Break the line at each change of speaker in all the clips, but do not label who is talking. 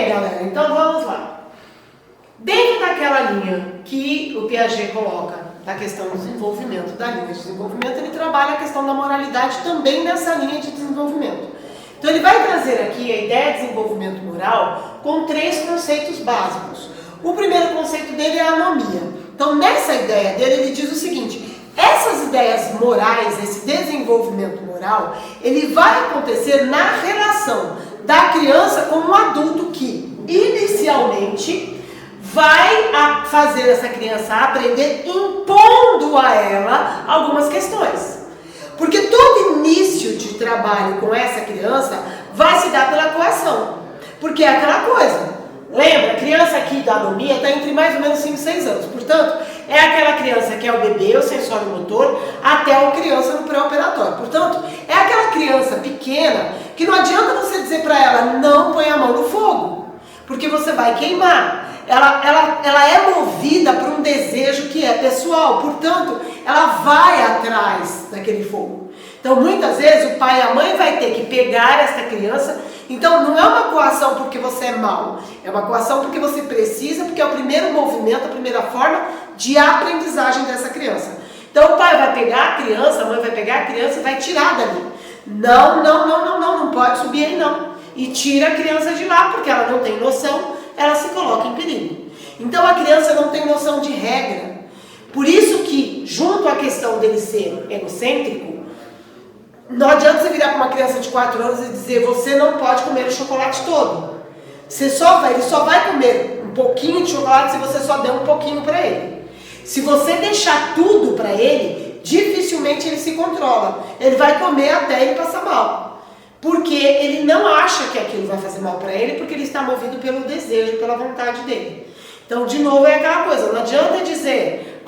bem, galera, então vamos lá. Dentro daquela linha que o Piaget coloca da questão do desenvolvimento, da linha de desenvolvimento, ele trabalha a questão da moralidade também nessa linha de desenvolvimento. Então ele vai trazer aqui a ideia de desenvolvimento moral com 3 conceitos básicos. O primeiro conceito dele é a anomia. Então nessa ideia dele ele diz o seguinte: essas ideias morais, esse desenvolvimento moral, ele vai acontecer na relação da criança com um adulto que inicialmente vai fazer essa criança aprender impondo a ela algumas questões. Porque todo início de trabalho com essa criança vai se dar pela coação. Porque é aquela coisa. Lembra, a criança aqui da anomia está entre mais ou menos 5 e 6 anos. Portanto, é aquela criança que é o bebê, o sensório motor, até a criança no pré-operatório. Portanto, é aquela criança pequena que não adianta você dizer para ela, não põe a mão no fogo, porque você vai queimar. Ela é movida por um desejo que é pessoal, portanto, ela vai atrás daquele fogo. Então, muitas vezes, o pai e a mãe vai ter que pegar essa criança. Então, não é uma coação porque você é mau, é uma coação porque você precisa, porque é o primeiro movimento, a primeira forma de aprendizagem dessa criança. Então, o pai vai pegar a criança, a mãe vai pegar a criança e vai tirar dali. Não pode subir aí não. E tira a criança de lá, porque ela não tem noção, ela se coloca em perigo. Então, a criança não tem noção de regra. Por isso que, junto à questão dele ser egocêntrico, não adianta você virar para uma criança de 4 anos e dizer, você não pode comer o chocolate todo. Ele só vai comer um pouquinho de chocolate se você só der um pouquinho para ele. Se você deixar tudo para ele, dificilmente ele se controla. Ele vai comer até ele passar mal. Porque ele não acha que aquilo vai fazer mal para ele, porque ele está movido pelo desejo, pela vontade dele. Então, de novo, é aquela coisa, não adianta dizer,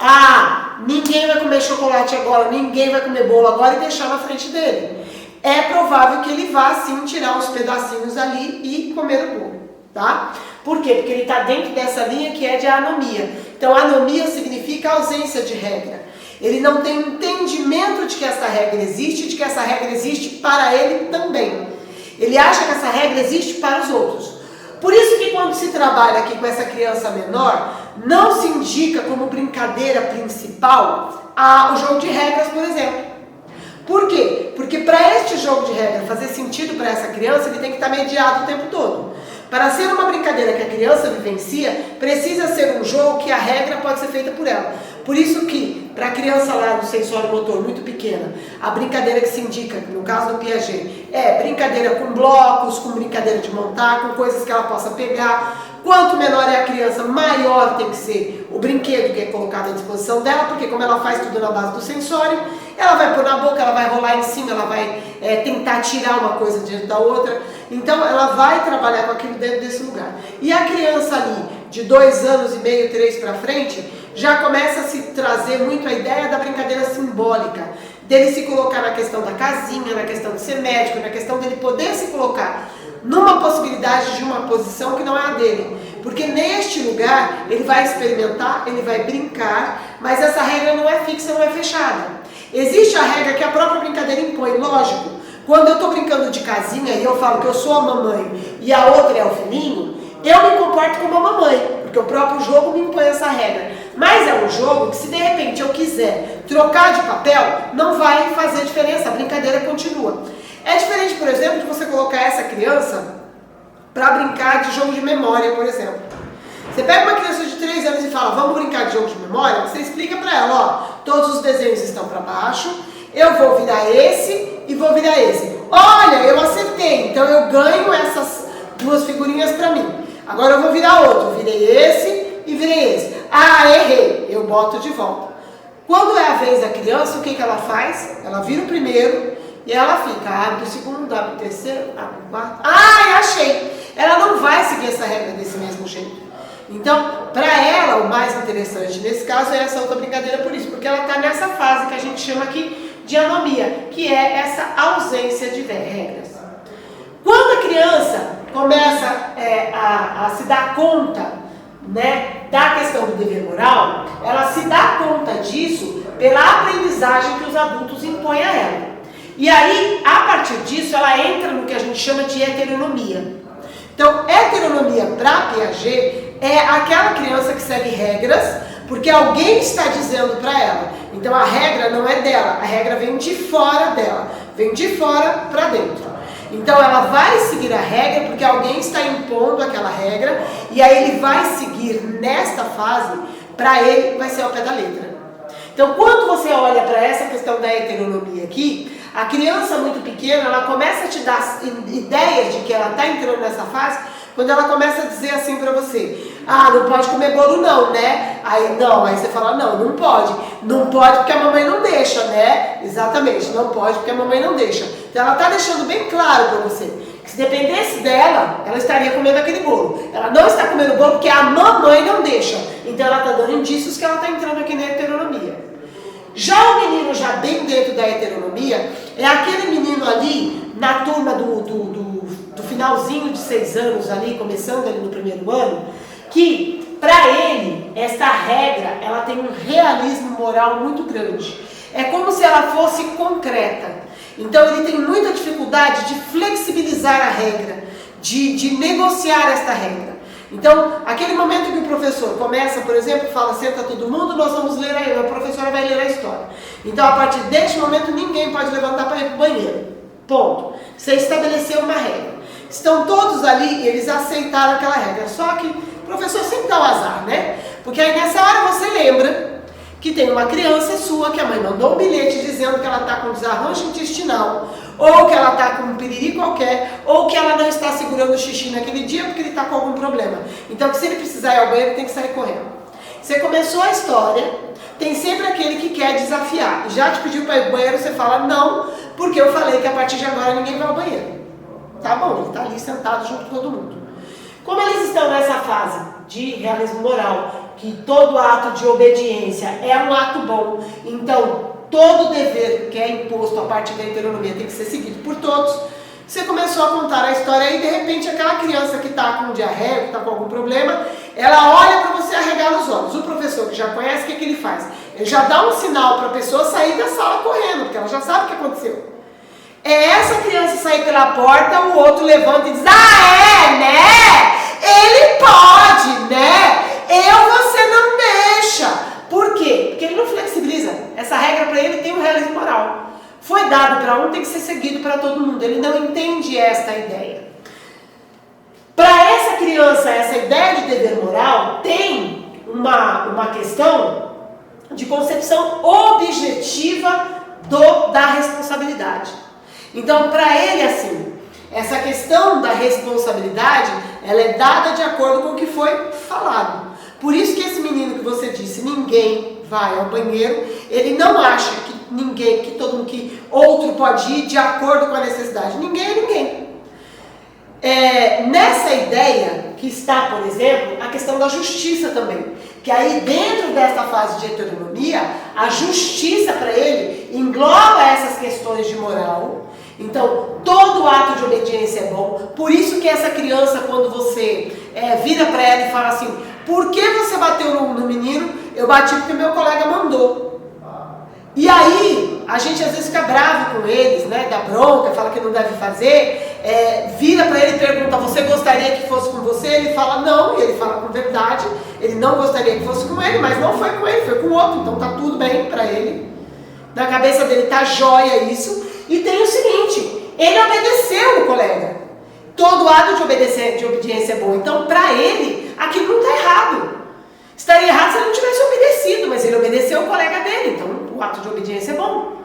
ninguém vai comer chocolate agora, ninguém vai comer bolo agora e deixar na frente dele. É provável que ele vá, sim, tirar uns pedacinhos ali e comer o bolo, tá? Por quê? Porque ele está dentro dessa linha que é de anomia. Então, anomia significa ausência de regra. Ele não tem entendimento de que essa regra existe, de que essa regra existe para ele também. Ele acha que essa regra existe para os outros. Por isso que quando se trabalha aqui com essa criança menor, não se indica como brincadeira principal o jogo de regras, por exemplo. Por quê? Porque para este jogo de regras fazer sentido para essa criança, ele tem que estar mediado o tempo todo. Para ser uma brincadeira que a criança vivencia, precisa ser um jogo que a regra pode ser feita por ela. Por isso que, para a criança lá do sensório motor muito pequena, a brincadeira que se indica, no caso do Piaget, é brincadeira com blocos, com brincadeira de montar, com coisas que ela possa pegar. Quanto menor é a criança, maior tem que ser o brinquedo que é colocado à disposição dela, porque como ela faz tudo na base do sensório, ela vai pôr na boca, ela vai rolar em cima, ela vai tentar tirar uma coisa diante da outra. Então ela vai trabalhar com aquilo dentro desse lugar. E a criança ali, de 2 anos e meio, 3 para frente, já começa a se trazer muito a ideia da brincadeira simbólica, dele se colocar na questão da casinha, na questão de ser médico, na questão dele poder se colocar numa possibilidade de uma posição que não é a dele. Porque neste lugar ele vai experimentar, ele vai brincar, mas essa regra não é fixa, não é fechada. Existe a regra que a própria brincadeira impõe, lógico. Quando eu estou brincando de casinha e eu falo que eu sou a mamãe e a outra é o filhinho, eu me comporto como a mamãe, porque o próprio jogo me impõe essa regra. Mas é um jogo que se de repente eu quiser trocar de papel, não vai fazer diferença, a brincadeira continua. É diferente, por exemplo, de você colocar essa criança para brincar de jogo de memória, por exemplo. Você pega uma criança de 3 anos e fala, vamos brincar de jogo de memória, você explica para ela, todos os desenhos estão para baixo, eu vou virar esse e vou virar esse. Olha, eu acertei, então eu ganho essas 2 figurinhas para mim. Agora eu vou virar outro, eu virei esse e virei esse. Errei, eu boto de volta. Quando é a vez da criança, o que ela faz? Ela vira o primeiro e ela fica, abre o segundo, abre o terceiro, abre o quarto. Achei! Ela não vai seguir essa regra desse mesmo jeito. Então, para ela, o mais interessante nesse caso é essa outra brincadeira por isso, porque ela está nessa fase que a gente chama aqui de anomia, que é essa ausência de regras. Quando a criança começa a se dar conta, né, da questão do dever moral, ela se dá conta disso pela aprendizagem que os adultos impõem a ela. E aí, a partir disso, ela entra no que a gente chama de heteronomia. Então, heteronomia para Piaget é aquela criança que segue regras porque alguém está dizendo para ela. Então, a regra não é dela, a regra vem de fora dela, vem de fora para dentro. Então, ela vai seguir a regra porque alguém está impondo aquela regra e aí ele vai seguir nesta fase, para ele vai ser ao pé da letra. Então, quando você olha para essa questão da heteronomia aqui, a criança muito pequena, ela começa a te dar ideias de que ela está entrando nessa fase, quando ela começa a dizer assim para você, ah, não pode comer bolo não, né? Aí você fala, não pode. Não pode porque a mamãe não deixa, né? Exatamente, não pode porque a mamãe não deixa. Então ela está deixando bem claro para você, que se dependesse dela, ela estaria comendo aquele bolo. Ela não está comendo bolo porque a mamãe não deixa. Então ela está dando indícios que ela está entrando aqui na heteronomia. Já o menino, já bem dentro da heteronomia, é aquele menino ali, na turma do finalzinho de 6 anos ali, começando ali no primeiro ano, que para ele, esta regra, ela tem um realismo moral muito grande. É como se ela fosse concreta. Então ele tem muita dificuldade de flexibilizar a regra, de negociar esta regra. Então, aquele momento que o professor começa, por exemplo, fala, senta todo mundo, nós vamos ler a professora vai ler a história. Então, a partir deste momento, ninguém pode levantar para ir para o banheiro. Ponto. Você estabeleceu uma regra. Estão todos ali e eles aceitaram aquela regra. Só que o professor sempre dá o azar, né? Porque aí nessa hora você lembra que tem uma criança sua que a mãe mandou um bilhete dizendo que ela está com desarranjo intestinal, ou que ela está com um piriri qualquer, ou que ela não está segurando o xixi naquele dia porque ele está com algum problema. Então, que se ele precisar ir ao banheiro, tem que sair correndo. Você começou a história, tem sempre aquele que quer desafiar. Já te pediu para ir ao banheiro, você fala não, porque eu falei que a partir de agora ninguém vai ao banheiro. Tá bom, ele está ali sentado junto com todo mundo. Como eles estão nessa fase de realismo moral, que todo ato de obediência é um ato bom, então todo dever que é imposto a partir da heteronomia tem que ser seguido por todos, você começou a contar a história e de repente aquela criança que está com diarreia, que está com algum problema, ela olha para você arregar os olhos. O professor que já conhece, o que ele faz? Ele já dá um sinal para a pessoa sair da sala correndo, porque ela já sabe o que aconteceu. É essa criança sair pela porta, o outro levanta e diz, né? Ele pode, né? Você não deixa. Por quê? Porque ele não flexibiliza. Essa regra para ele tem um realismo moral. Foi dado para um, tem que ser seguido para todo mundo. Ele não entende esta ideia. Para essa criança, essa ideia de dever moral tem uma questão de concepção objetiva da responsabilidade. Então, para ele, assim, essa questão da responsabilidade, ela é dada de acordo com o que foi falado. Por isso que esse menino que você disse, ninguém vai ao banheiro, ele não acha que ninguém, que outro pode ir de acordo com a necessidade. Ninguém é ninguém. Nessa ideia que está, por exemplo, a questão da justiça também. Que aí dentro dessa fase de heteronomia, a justiça para ele engloba essas questões de moral. Então, todo ato de obediência é bom. Por isso que essa criança, quando você vira para ela e fala assim, por que você bateu no menino? Eu bati porque meu colega mandou. E aí, a gente às vezes fica bravo com eles, né? Dá bronca, fala que não deve fazer. Vira para ele e pergunta, você gostaria que fosse com você? Ele fala não, e ele fala com verdade. Ele não gostaria que fosse com ele, mas não foi com ele, foi com o outro. Então tá tudo bem para ele. Na cabeça dele tá jóia isso. E tem o seguinte, ele obedeceu o colega. Todo ato de obediência é bom. Então, para ele, aquilo não está errado. Estaria errado se ele não tivesse obedecido, mas ele obedeceu o colega dele. Então, o ato de obediência é bom.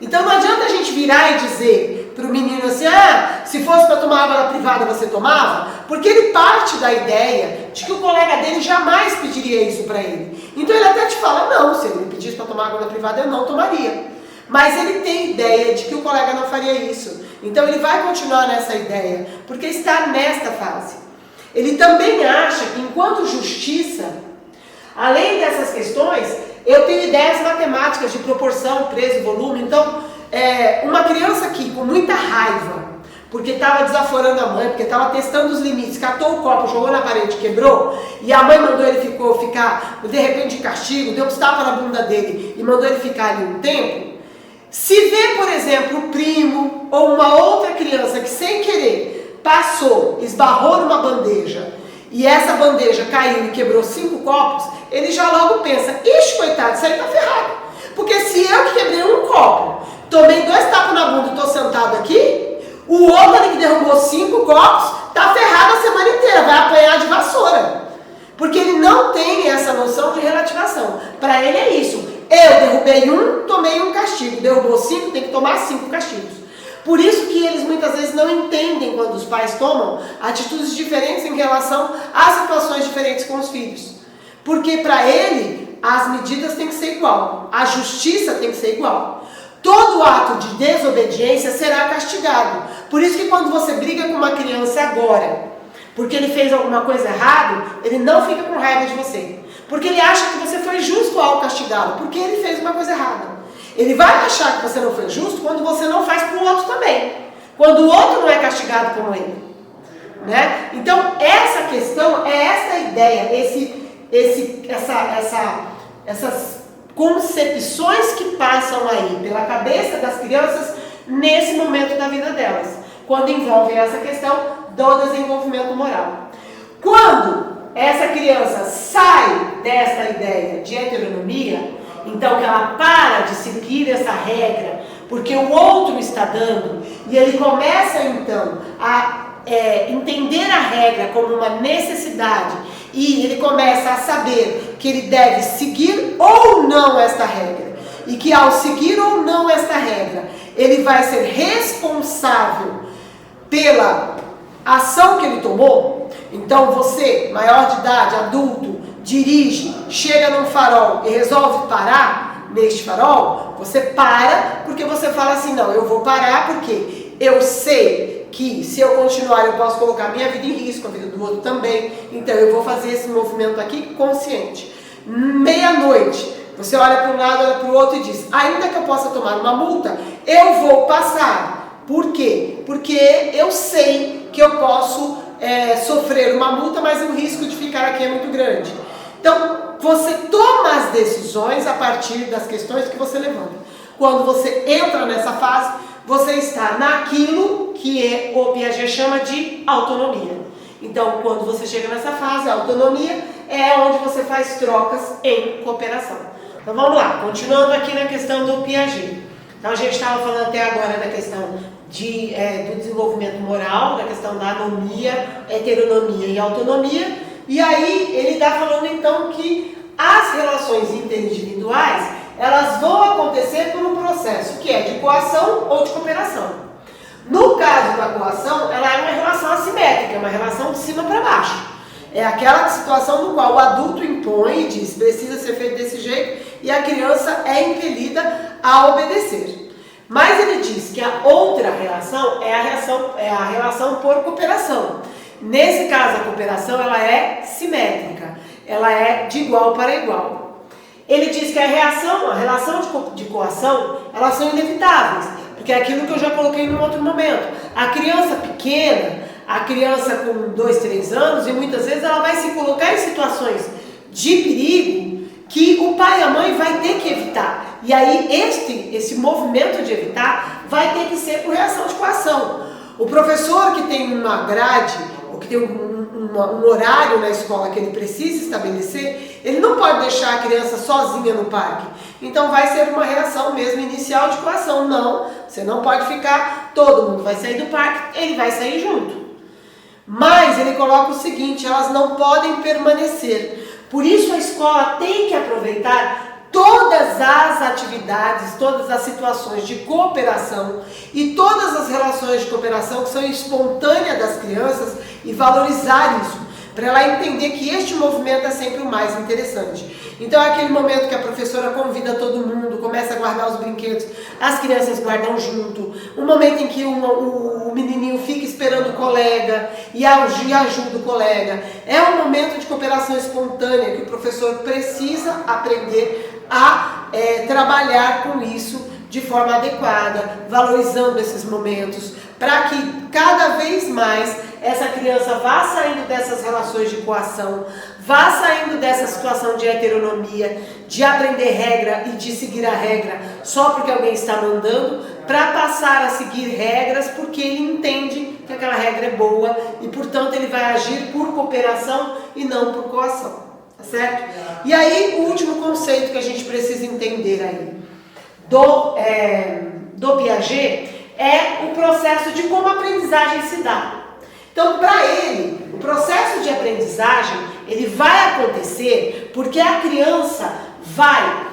Então, não adianta a gente virar e dizer para o menino assim, se fosse para tomar água na privada, você tomava? Porque ele parte da ideia de que o colega dele jamais pediria isso para ele. Então, ele até te fala, não, se ele me pedisse para tomar água na privada, eu não tomaria. Mas ele tem ideia de que o colega não faria isso. Então ele vai continuar nessa ideia, porque está nesta fase. Ele também acha que enquanto justiça, além dessas questões, eu tenho ideias matemáticas de proporção, peso e volume. Então, uma criança aqui com muita raiva, porque estava desaforando a mãe, porque estava testando os limites, catou o copo, jogou na parede, quebrou, e a mãe mandou ele ficar, de repente, de castigo, deu um tapa na bunda dele e mandou ele ficar ali um tempo. Se vê, por exemplo, o primo ou uma outra criança que sem querer passou, esbarrou numa bandeja e essa bandeja caiu e quebrou 5 copos, ele já logo pensa, ixi, coitado, isso aí tá ferrado. Porque se eu que quebrei um copo, tomei 2 tapas na bunda e tô sentado aqui, o outro ali que derrubou 5 copos, tá ferrado a semana inteira, vai apanhar de vassoura. Porque ele não tem essa noção de relativação. Para ele é isso. Eu derrubei um, tomei um castigo. Derrubou 5, tem que tomar 5 castigos. Por isso que eles muitas vezes não entendem quando os pais tomam atitudes diferentes em relação a situações diferentes com os filhos. Porque para ele, as medidas têm que ser igual. A justiça tem que ser igual. Todo ato de desobediência será castigado. Por isso que quando você briga com uma criança agora, porque ele fez alguma coisa errada, ele não fica com raiva de você. Porque ele acha que você foi justo ao castigá-lo, porque ele fez uma coisa errada. Ele vai achar que você não foi justo quando você não faz para o outro também. Quando o outro não é castigado como ele. Né? Então, essa questão é essa ideia, essas concepções que passam aí pela cabeça das crianças nesse momento da vida delas, quando envolvem essa questão do desenvolvimento moral. Quando essa criança sai dessa ideia de heteronomia, então que ela para de seguir essa regra, porque o outro está dando, e ele começa então a entender a regra como uma necessidade, e ele começa a saber que ele deve seguir ou não esta regra, e que ao seguir ou não esta regra, ele vai ser responsável pela ação que ele tomou. Então você, maior de idade, adulto, dirige, chega num farol e resolve parar neste farol, você para porque você fala assim, não, eu vou parar porque eu sei que se eu continuar eu posso colocar minha vida em risco, a vida do outro também, então eu vou fazer esse movimento aqui consciente. Meia-noite, você olha para um lado, olha para o outro e diz, ainda que eu possa tomar uma multa, eu vou passar. Por quê? Porque eu sei que eu posso sofrer uma multa, mas o risco de ficar aqui é muito grande. Então, você toma as decisões a partir das questões que você levanta. Quando você entra nessa fase, você está naquilo que o Piaget chama de autonomia. Então, quando você chega nessa fase, a autonomia é onde você faz trocas em cooperação. Então, vamos lá, continuando aqui na questão do Piaget. Então, a gente estava falando até agora da questão do desenvolvimento moral, da questão da anomia, heteronomia e autonomia. E aí, ele está falando então que as relações interindividuais, elas vão acontecer por um processo que é de coação ou de cooperação. No caso da coação, ela é uma relação assimétrica, é uma relação de cima para baixo. É aquela situação no qual o adulto impõe e diz, precisa ser feito desse jeito, e a criança é impelida a obedecer. Mas ele diz que a outra relação é a relação por cooperação. Nesse caso, a cooperação ela é simétrica, ela é de igual para igual. Ele diz que a relação de coação, elas são inevitáveis, porque é aquilo que eu já coloquei num outro momento. A criança pequena, a criança com 2, 3 anos, e muitas vezes ela vai se colocar em situações de perigo que o pai e a mãe vai ter que evitar. E aí esse movimento de evitar vai ter que ser por reação de coação. O professor que tem uma grade, ou que tem um horário na escola que ele precisa estabelecer, ele não pode deixar a criança sozinha no parque. Então vai ser uma reação mesmo inicial de coação. Não, você não pode ficar, todo mundo vai sair do parque, ele vai sair junto. Mas ele coloca o seguinte, elas não podem permanecer. Por isso a escola tem que aproveitar todas as atividades, todas as situações de cooperação e todas as relações de cooperação que são espontâneas das crianças e valorizar isso, para ela entender que este movimento é sempre o mais interessante. Então é aquele momento que a professora convida todo mundo, começa a guardar os brinquedos, as crianças guardam junto, um momento em que o menininho fica esperando o colega e ajuda o colega. É um momento de cooperação espontânea que o professor precisa aprender a trabalhar com isso de forma adequada, valorizando esses momentos, para que cada vez mais essa criança vá saindo dessas relações de coação, vá saindo dessa situação de heteronomia, de aprender regra e de seguir a regra só porque alguém está mandando, para passar a seguir regras porque ele entende que aquela regra é boa e, portanto, ele vai agir por cooperação e não por coação, tá certo? E aí, o último conceito que a gente precisa entender aí do Piaget é o processo de como a aprendizagem se dá. Então, para ele, o processo de aprendizagem, ele vai acontecer porque a criança vai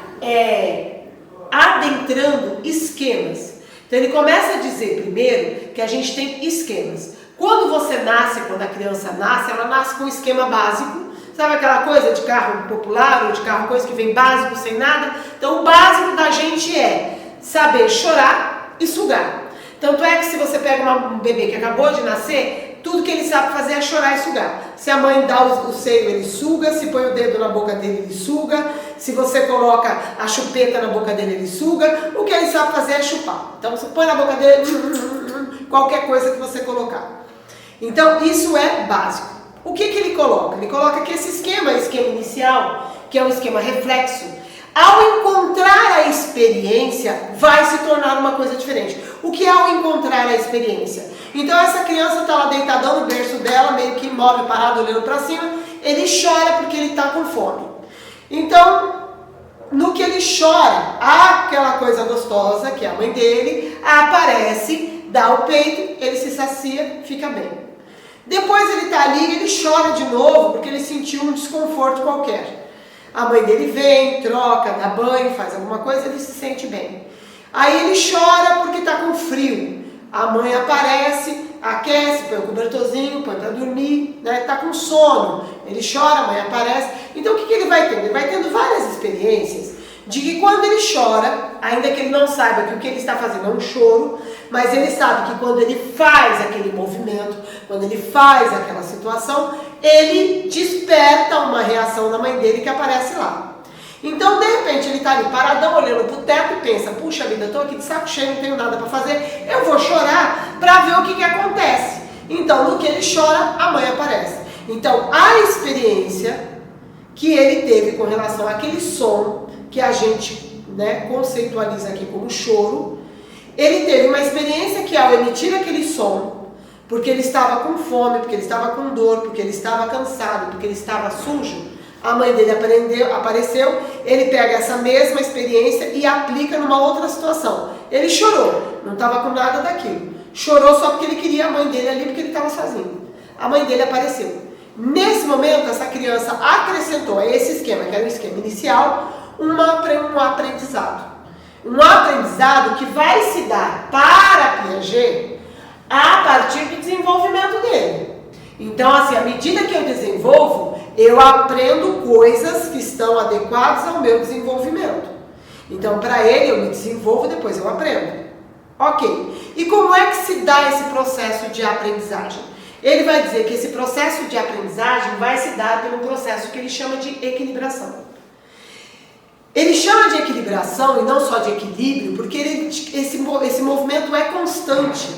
adentrando esquemas. Então, ele começa a dizer primeiro que a gente tem esquemas. Quando você nasce, quando a criança nasce, ela nasce com um esquema básico. Sabe aquela coisa de carro popular ou de carro coisa que vem básico, sem nada? Então, o básico da gente é saber chorar e sugar. Tanto é que se você pega um bebê que acabou de nascer, tudo que ele sabe fazer é chorar e sugar. Se a mãe dá o seio, ele suga. Se põe o dedo na boca dele, ele suga. Se você coloca a chupeta na boca dele, ele suga. O que ele sabe fazer é chupar. Então você põe na boca dele, qualquer coisa que você colocar. Então isso é básico. O que ele coloca? Ele coloca que esse esquema inicial, que é um esquema reflexo, ao encontrar a experiência, vai se tornar uma coisa diferente. O que é ao encontrar a experiência? Então essa criança está lá deitadão no berço dela, meio que imóvel, parado, olhando para cima, ele chora porque ele está com fome. Então, no que ele chora, aquela coisa gostosa, que é a mãe dele, aparece, dá o peito, ele se sacia, fica bem. Depois ele está ali e ele chora de novo porque ele sentiu um desconforto qualquer. A mãe dele vem, troca, dá banho, faz alguma coisa, ele se sente bem. Aí ele chora porque está com frio. A mãe aparece, aquece, põe o cobertorzinho, põe para dormir, né? Está com sono. Ele chora, a mãe aparece. Então o que ele vai tendo? Ele vai tendo várias experiências de que quando ele chora, ainda que ele não saiba que o que ele está fazendo é um choro, mas ele sabe que quando ele faz aquele movimento, quando ele faz aquela situação, ele desperta uma reação da mãe dele que aparece lá. Então, de repente, ele está ali paradão, olhando para o teto e pensa, puxa vida, eu estou aqui de saco cheio, não tenho nada para fazer, eu vou chorar para ver o que acontece. Então, no que ele chora, a mãe aparece. Então, a experiência que ele teve com relação àquele som, que a gente, né, conceitualiza aqui como choro, ele teve uma experiência que ao emitir aquele som, porque ele estava com fome, porque ele estava com dor, porque ele estava cansado, porque ele estava sujo, a mãe dele apareceu, ele pega essa mesma experiência e aplica numa outra situação. Ele chorou, não estava com nada daquilo. Chorou só porque ele queria a mãe dele ali, porque ele estava sozinho. A mãe dele apareceu. Nesse momento, essa criança acrescentou a esse esquema, que era o esquema inicial, um aprendizado. Um aprendizado que vai se dar para Piaget a partir do desenvolvimento dele. Então, assim, à medida que eu desenvolvo, eu aprendo coisas que estão adequadas ao meu desenvolvimento. Então, para ele, eu me desenvolvo, depois eu aprendo. Ok. E como é que se dá esse processo de aprendizagem? Ele vai dizer que esse processo de aprendizagem vai se dar pelo processo que ele chama de equilibração. Ele chama de equilibração e não só de equilíbrio, porque esse movimento é constante.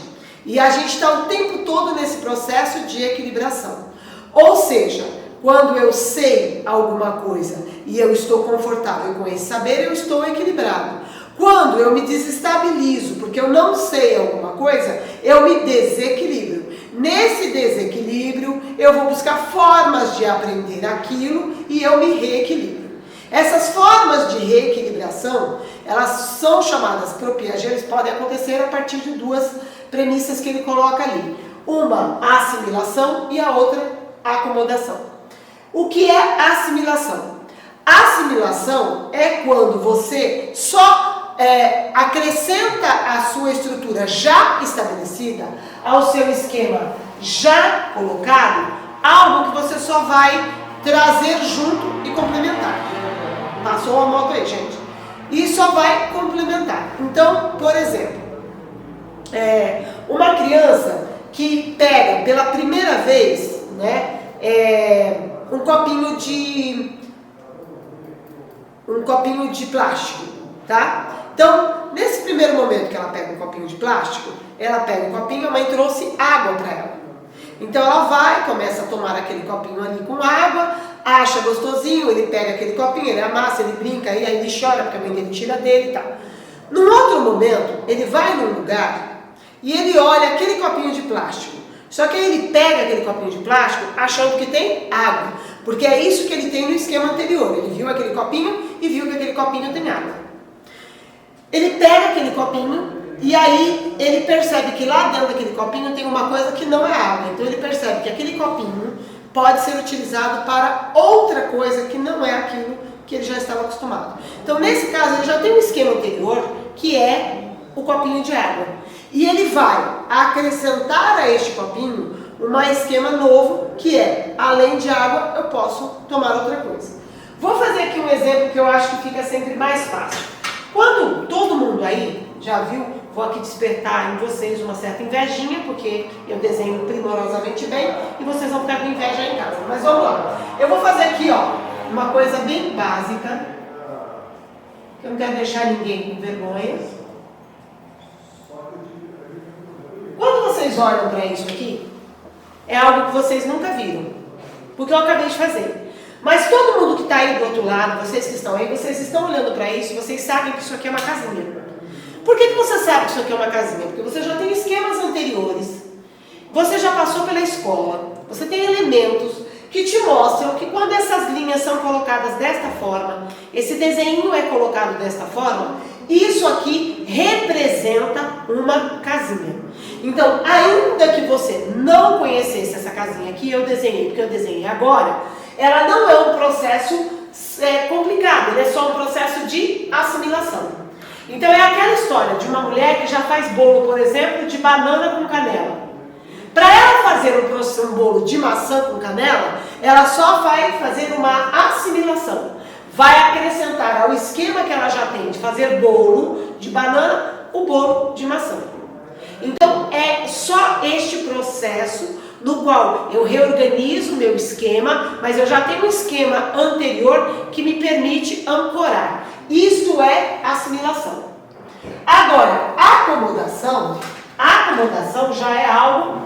E a gente está o tempo todo nesse processo de equilibração. Ou seja, quando eu sei alguma coisa e eu estou confortável com esse saber, eu estou equilibrado. Quando eu me desestabilizo porque eu não sei alguma coisa, eu me desequilibro. Nesse desequilíbrio, eu vou buscar formas de aprender aquilo e eu me reequilibro. Essas formas de reequilibração, elas são chamadas por Piaget, eles podem acontecer a partir de duas premissas que ele coloca ali. Uma, assimilação, e a outra, acomodação. O que é assimilação? Assimilação é quando você só acrescenta a sua estrutura já estabelecida ao seu esquema já colocado, algo que você só vai trazer junto e complementar. Passou uma moto aí, gente. E só vai complementar. Então, por exemplo, uma criança que pega pela primeira vez, né, um copinho de plástico, tá? Então, nesse primeiro momento que ela pega um copinho de plástico, ela pega um copinho, a mãe trouxe água para ela. Então ela vai, começa a tomar aquele copinho ali com água, acha gostosinho, ele pega aquele copinho, ele amassa, ele brinca, e aí ele chora porque a mãe dele tira dele e tal. Num outro momento, ele vai num lugar e ele olha aquele copinho de plástico Só que aí ele pega aquele copinho de plástico achando que tem água, porque é isso que ele tem no esquema anterior. Ele viu aquele copinho e viu que aquele copinho tem água. Ele pega aquele copinho e aí ele percebe que lá dentro daquele copinho tem uma coisa que não é água. Então ele percebe que aquele copinho pode ser utilizado para outra coisa que não é aquilo que ele já estava acostumado. Então nesse caso ele já tem um esquema anterior que é o copinho de água. E ele vai acrescentar a este copinho um esquema novo que é, além de água, eu posso tomar outra coisa. Vou fazer aqui um exemplo que eu acho que fica sempre mais fácil. Quando todo mundo aí já viu, vou aqui despertar em vocês uma certa invejinha, porque eu desenho primorosamente bem e vocês vão ficar com inveja em casa. Mas vamos lá. Eu vou fazer aqui, ó, uma coisa bem básica, que eu não quero deixar ninguém com vergonha. Quando vocês olham para isso aqui, é algo que vocês nunca viram, porque eu acabei de fazer. Mas todo mundo que está aí do outro lado, vocês que estão aí, vocês estão olhando para isso, vocês sabem que isso aqui é uma casinha. Por que você sabe que isso aqui é uma casinha? Porque você já tem esquemas anteriores, você já passou pela escola, você tem elementos que te mostram que quando essas linhas são colocadas desta forma, esse desenho é colocado desta forma, isso aqui representa uma casinha. Então, ainda que você não conhecesse essa casinha que eu desenhei, porque eu desenhei agora, ela não é um processo complicado, ele é só um processo de assimilação. Então é aquela história de uma mulher que já faz bolo, por exemplo, de banana com canela. Para ela fazer um bolo de maçã com canela, ela só vai fazer uma assimilação. Vai acrescentar ao esquema que ela já tem de fazer bolo de banana, o bolo de maçã. Então é só este processo no qual eu reorganizo o meu esquema, mas eu já tenho um esquema anterior que me permite ancorar. Isto é assimilação. Agora, a acomodação já é algo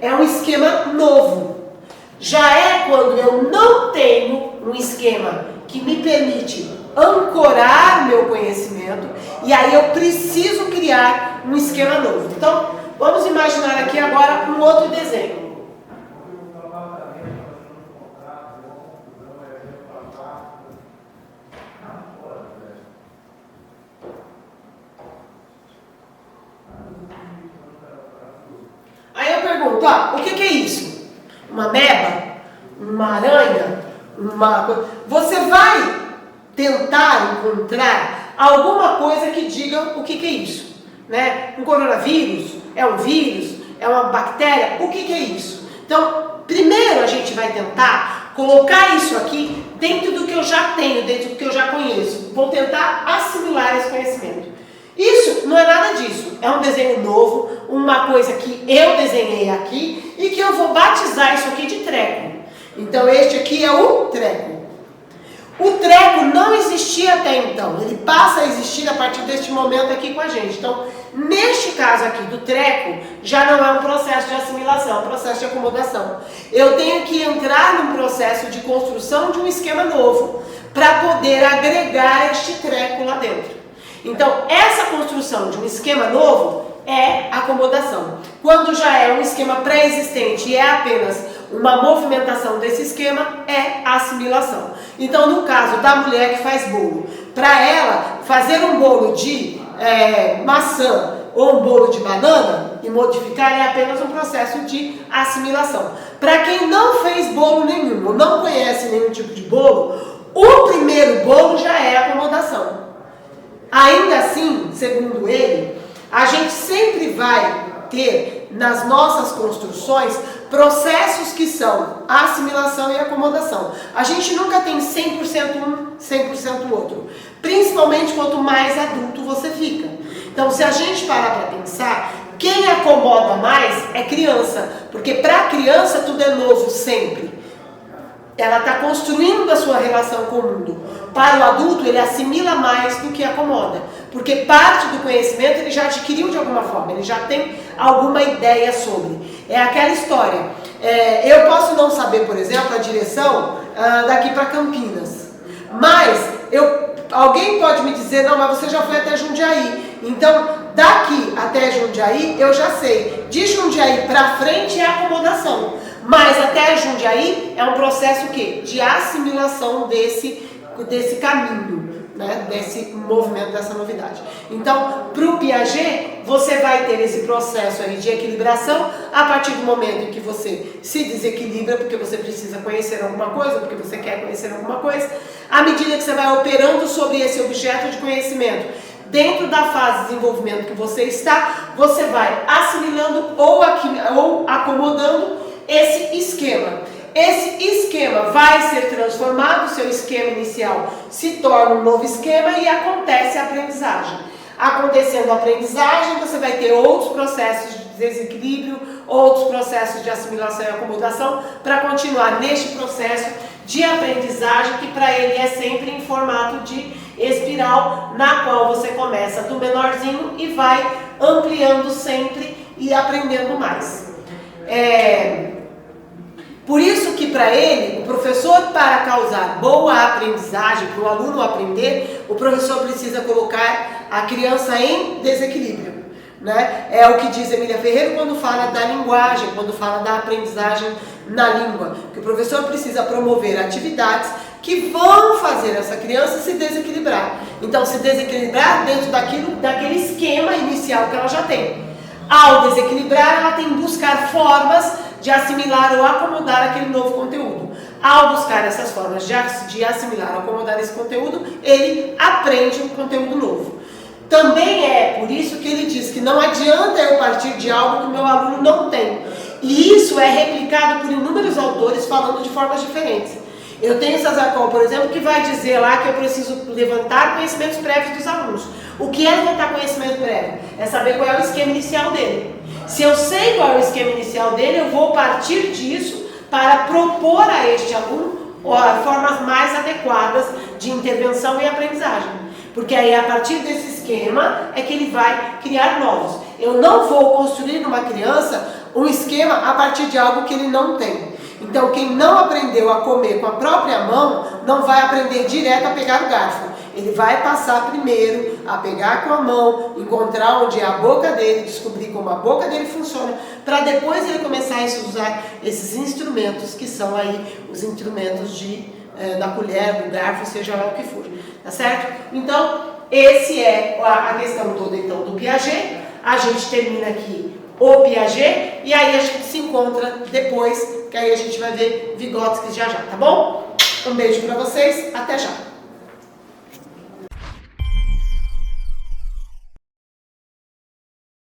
é um esquema novo. Já é quando eu não tenho um esquema que me permite ancorar meu conhecimento e aí eu preciso criar um esquema novo. Então, vamos imaginar aqui agora um outro desenho. Aí eu pergunto, o que é isso? Uma ameba? Uma aranha? Você vai tentar encontrar alguma coisa que diga o que é isso, né? Um coronavírus? É um vírus? É uma bactéria? O que é isso? Então, primeiro a gente vai tentar colocar isso aqui dentro do que eu já tenho, dentro do que eu já conheço. Vou tentar assimilar esse conhecimento. Isso não é nada disso. É um desenho novo, uma coisa que eu desenhei aqui e que eu vou batizar isso aqui de treco. Então, este aqui é o treco. O treco não existia até então, ele passa a existir a partir deste momento aqui com a gente. Então, neste caso aqui do treco, já não é um processo de assimilação, é um processo de acomodação. Eu tenho que entrar num processo de construção de um esquema novo para poder agregar este treco lá dentro. Então, essa construção de um esquema novo é acomodação. Quando já é um esquema pré-existente e é apenas uma movimentação desse esquema, é assimilação. Então, no caso da mulher que faz bolo, para ela fazer um bolo de maçã ou um bolo de banana e modificar é apenas um processo de assimilação. Para quem não fez bolo nenhum ou não conhece nenhum tipo de bolo, o primeiro bolo já é acomodação. Ainda assim, segundo ele, a gente sempre vai ter nas nossas construções processos que são assimilação e acomodação. A gente nunca tem 100% um, 100% outro. Principalmente quanto mais adulto você fica. Então, se a gente parar para pensar, quem acomoda mais é criança. Porque para a criança tudo é novo sempre. Ela está construindo a sua relação com o mundo. Para o adulto, ele assimila mais do que acomoda. Porque parte do conhecimento ele já adquiriu de alguma forma. Ele já tem alguma ideia sobre. É aquela história. Eu posso não saber, por exemplo, a direção daqui para Campinas. Mas alguém pode me dizer, não, mas você já foi até Jundiaí. Então, daqui até Jundiaí, eu já sei. De Jundiaí para frente é acomodação. Mas até Jundiaí é um processo o quê? De assimilação desse caminho, né? Desse movimento, dessa novidade. Então, para o Piaget, você vai ter esse processo aí de equilibração a partir do momento em que você se desequilibra, porque você precisa conhecer alguma coisa, porque você quer conhecer alguma coisa, à medida que você vai operando sobre esse objeto de conhecimento, dentro da fase de desenvolvimento que você está, você vai assimilando ou acomodando esse esquema. Esse esquema vai ser transformado, o seu esquema inicial se torna um novo esquema e acontece a aprendizagem. Acontecendo a aprendizagem, você vai ter outros processos de desequilíbrio, outros processos de assimilação e acomodação, para continuar neste processo de aprendizagem, que para ele é sempre em formato de espiral, na qual você começa do menorzinho e vai ampliando sempre e aprendendo mais. Por isso que para ele, o professor, para causar boa aprendizagem, para o aluno aprender, o professor precisa colocar a criança em desequilíbrio, né? É o que diz Emília Ferreira quando fala da linguagem, quando fala da aprendizagem na língua, que o professor precisa promover atividades que vão fazer essa criança se desequilibrar. Então, se desequilibrar dentro daquele esquema inicial que ela já tem. Ao desequilibrar, ela tem que buscar formas de assimilar ou acomodar aquele novo conteúdo. Ao buscar essas formas de assimilar ou acomodar esse conteúdo, ele aprende um conteúdo novo. Também é por isso que ele diz que não adianta eu partir de algo que o meu aluno não tem. E isso é replicado por inúmeros autores falando de formas diferentes. Eu tenho Sazarcol, por exemplo, que vai dizer lá que eu preciso levantar conhecimentos prévios dos alunos. O que é levantar conhecimento prévio? É saber qual é o esquema inicial dele. Se eu sei qual é o esquema inicial dele, eu vou partir disso para propor a este aluno formas mais adequadas de intervenção e aprendizagem. Porque aí, a partir desse esquema, é que ele vai criar novos. Eu não vou construir numa criança um esquema a partir de algo que ele não tem. Então, quem não aprendeu a comer com a própria mão, não vai aprender direto a pegar o garfo. Ele vai passar primeiro a pegar com a mão, encontrar onde é a boca dele, descobrir como a boca dele funciona, para depois ele começar a usar esses instrumentos, que são aí os instrumentos da colher, do garfo, seja lá o que for. Tá certo? Então, esse é a questão toda então, do Piaget. A gente termina aqui o Piaget e aí a gente se encontra depois, que aí a gente vai ver Vygotsky já já, tá bom? Um beijo para vocês, até já!